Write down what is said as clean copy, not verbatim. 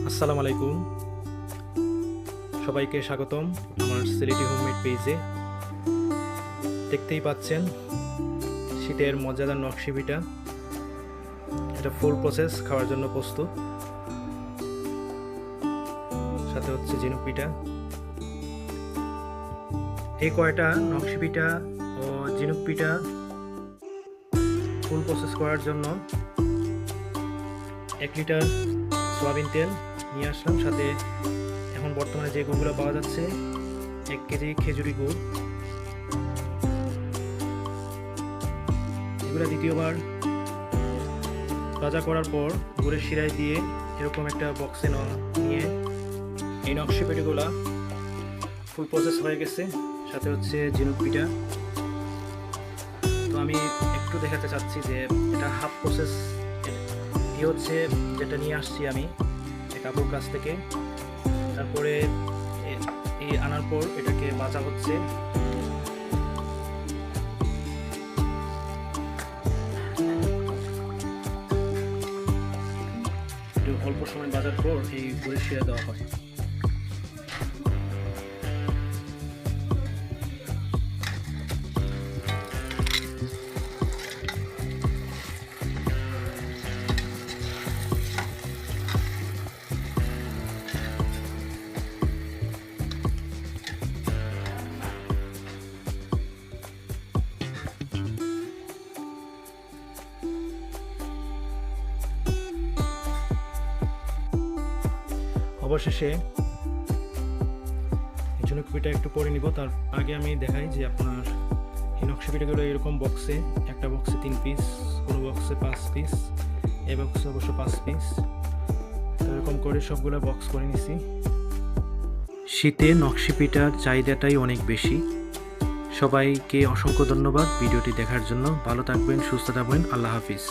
আসসালামু আলাইকুম, সবাইকে স্বাগতম আমার সিলেটি হোমমেড পেজে। দেখতেই পাচ্ছেন শীতের মজাদার নকশি পিঠা। এটা ফুল প্রসেস, খাওয়ার জন্য প্রস্তুত। সাথে হচ্ছে ঝিনুক পিঠা। এই কয়টা নকশি পিঠা ও ঝিনুক পিঠা ফুল প্রসেস করার জন্য 1 লিটার সয়াবিন তেল নিয়ে আসলাম। সাথে এখন বর্তমানে যে গুড়গুলো পাওয়া যাচ্ছে 1 কেজি খেজুরি গুড়। এগুলো দ্বিতীয়বার ভাজা করার পর গুড়ের শিরায় দিয়ে এরকম একটা বক্সে নিয়ে এই নকশি পিঠাগুলো ফুল প্রসেস হয়ে গেছে। সাথে হচ্ছে ঝিনুক পিঠা। তো আমি একটু দেখাতে চাচ্ছি যে এটা হাফ প্রসেস। এই হচ্ছে যেটা নিয়ে আসছি আমি কাকুর কাছ থেকে। তারপরে এই আনার পর এটাকে ভাজা হচ্ছে। একটু অল্প সময় ভাজার পর এই গুড়ের শিরা দেওয়া হয়। অবশেষে ঝিনুক পিঠা একটু করে নিব। তার আগে আমি দেখাই যে আপনার এই নকশি পিঠাগুলো এরকম বক্সে, একটা বক্সে 3 পিস, কোনো বক্সে 5 পিস, এই বক্সে অবশ্য 5 পিস। এরকম করে সবগুলো বক্স করে নিছি। শীতে নকশি পিঠার চাহিদাটাই অনেক বেশি। সবাইকে অসংখ্য ধন্যবাদ ভিডিওটি দেখার জন্য। ভালো থাকবেন, সুস্থ থাকবেন। আল্লাহ হাফিজ।